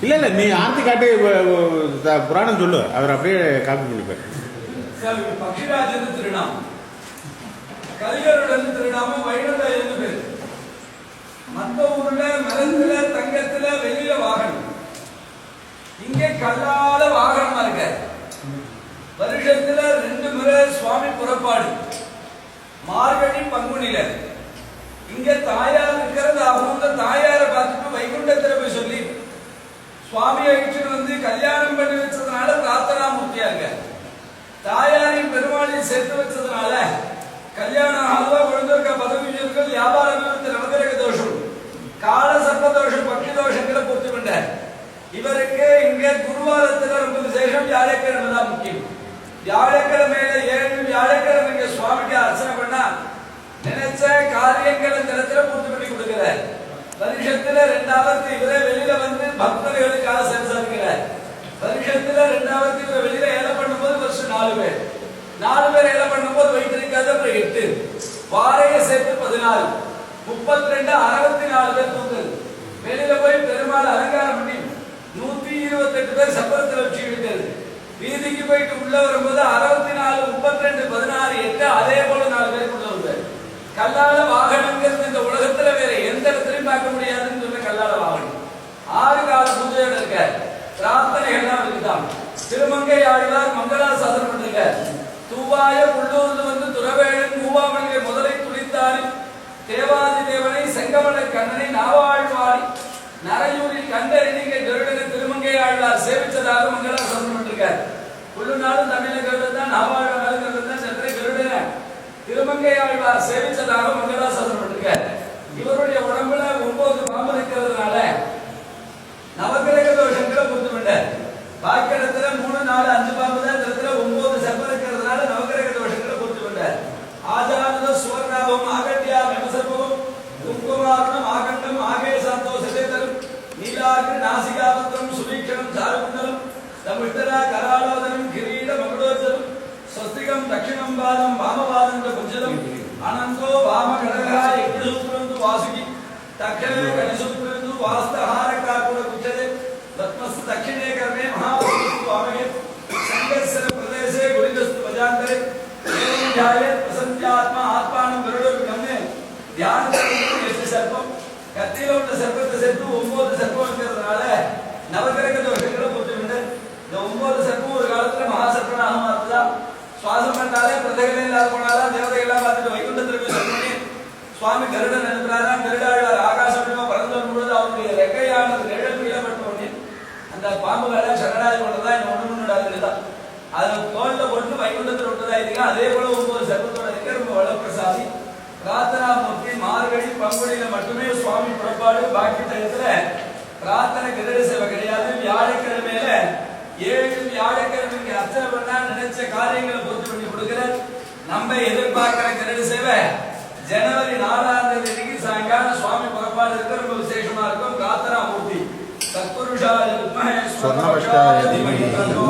இல்ல இல்ல நீ ஆர்த்தி காட்டி புராணம் சொல்லு, அவர் அப்படியே காப்பி பண்ணிப்பாரு. பக்ஷிராஜன் திருநாமம், கலிகருடன் திருநாமம் வைணவ என்று பேர். மற்ற ஊர்ல மரத்துல தங்கத்துல வெளியில வாகனம், இங்கே கல்லால வாகனமா இருக்க. வருஷத்துல 2 முறை சுவாமி புறப்பாடு, மார்கழி பங்குனில. இங்க தாயார் இருக்கிறது, அவங்க தாயாரை பார்த்துட்டு வைகுண்டத்துல போய் சொல்லி சுவாமி அழிச்சுட்டு வந்து கல்யாணம் பண்ணி வச்சதுனால பிரார்த்தனா மூர்த்தியா இருக்க. தாயாரின் பெருமாளையும் சேர்த்து வச்சதுனால கல்யாணம் ஆகுவா குழந்தைக்க பதவிகள் வியாபார நவகிரக தோஷம், கால சர்ப்ப தோஷம், பக்தி தோஷங்களை பூர்த்தி பண்ணார். இவருக்கு இங்க குருவாரத்துல ரொம்ப விசேஷம், வியாழக்கிழமை தான் முக்கியம். வியாழக்கிழமையில 7 வியாழக்கிழமை இங்க சுவாமிக்கு அர்ச்சனை பண்ணா நினைச்ச காரியங்களை இந்த இடத்துல பூர்த்தி பண்ணி கொடுக்கிறார். வருஷத்துல 2வது இவரே வெளியில வந்து பக்தர்களுக்காக சம்சாரிக்கிறார். வருஷத்துல 2வது இவரை வெளியில ஏலம் பண்ணும்போது வருஷம் 4 பேர், 4 பேர் ஏலம் பண்ணும்போது வைத்திருக்காது. அப்புறம் 8 வாரைய சேர்த்து 14, 32, 64 பேர் தூங்குது. வெளியில போய் பெருமாள் அலங்காரம் பண்ணி 128 பேர் சப்பரத்தில் வச்சு விட்டது. வீதிக்கு போயிட்டு உள்ள வரும்போது 64, 32, 16, 8 அதே போல 4 பேர் உள்ள வருவார். கல்லால வாகனங்கிறது இந்த உலகத்துல வேற எந்த இடத்துலயும் பார்க்க முடியாதுன்னு சொன்ன கல்லால வாகனம் 6 கால பூஜையோட இருக்க. பிரார்த்தனைகள்லாம் இருக்குதான். திருமங்கை ஆழ்வார் மங்களாசாசனம் பண்ணிருக்க. தூவாய உள்ளூர்ல வந்து துறவேழன் மூவாமணியை முதலை துளித்தாரி தேவாதி தேவனை செங்கமல கண்ணனை நாவாழ்வாடி நரையூரில் கண்டறிஞை கருடனை திருமங்கை ஆழ்வார் சேவிச்சதாக மங்களாசாசனம் பண்ணிருக்கார். முழு நாளும் தமிழ கருடன் நாவாழ்வார் கருடன் சென்ற கருடனை திருமங்கை ஆழ்வார் சேவிச்சதாக மங்களாசாசனம் பண்ணிருக்கார். இவருடைய உடம்புல 9 பாம்பு இருக்கிறதுனால நவகிரக தோஷங்களை பூர்த்தி பண்ணார். பாக்கி இடத்துல 3, 4, 5 பாம்பு தான், இடத்துல 9 சர்ப்பம் இருக்கிறதுனால நவகிரக தோஷங்களை பூர்த்தி பண்ணார். ஆஜானத சுவர்ணாபம் ஆகட்டியா விமசர்பம் குங்குமாரணம் ஆகண்டம் ஆகேசாந்தோ சிதேதரம் நீலாகிரி நாசிகாபத்திரம் சுபீக்ஷணம் சாருகுண்டலம் தமிழ்தரா கராலோதனம் கிரீட மகுடோஜலம் ஸ்வஸ்திகம் தட்சிணம் பாதம் வாமபாதம் புஜலம் அனந்தோ வாம கடகா யக்ஞசூத்ரந்து வாசுகி தக்ஷணே கணிசூத்ரந்து வாஸ்தஹார காக்குட குச்சதே பத்மஸ்து தட்சிணே கர்மே மகாபுருஷு வாமகே சங்கர்சர பிரதேசே குரிதஸ்து வஜாந்தரே ஏவம் ஜாயத் பிரசன்யாத்மா ஆத்மானம் விருடோபி கம்மே தியானத்தில் எட்டு சர்ப்பம் கத்தியில உள்ள சர்ப்பத்தை சேர்த்து 9 சர்ப்பம் இருக்கிறதுனால நவகிரக தோஷங்களை பூர்த்தி பண்ண. இந்த 9 சர்ப்பம் ஒரு காலத்துல மகாசர்ப்பனாக மாறுதான். சுவாசம் பண்ணாலே பிரதேகமே இல்லாத போனாலும் தேவதைகள்லாம் பார்த்துட்டு வைகுண்டத்தில் போய் சொல்லி சுவாமி கருடன் அனுப்புறாராம். கருடாழ்வார் ஆகாசமா பறந்து பொழுது அவருடைய ரெக்கையானது நிழல் கீழப்பட்ட உடனே அந்த பாம்புகளை சரணாதி கொண்டதா இந்த ஒண்ணுதான் அதை தோல்ல போட்டு வைகுண்டத்தில் விட்டதா இருக்கா. அதே போல 9 சர்ப்பத்தோட இருக்க ரொம்ப வளப்பிரசாதி பிரார்த்தனா மூர்த்தி. மார்கழி பங்குனியில மட்டுமே சுவாமி புறப்பாடு. பாக்கி டயத்துல பிரார்த்தனை கிரட சேவை கிடையாது. வியாழக்கிழமையில 7 வியாழக்கிழமைக்கு அர்ச்சனை பண்ணா நினைச்ச காரியங்களை பூர்த்தி பண்ணி கொடுக்கிறார். நம்ம எதிர்பார்க்கிற கிரட சேவை ஜனவரி 4ஆம் தேதிக்கு சாயங்காலம் சுவாமி புறப்பாடு இருக்க ரொம்ப விசேஷமா இருக்கும். பிரார்த்தனா மூர்த்தி சத்புருஷாய வித்மஹே ஸ்வர்ணபக்ஷாய தீமஹி தன்னோ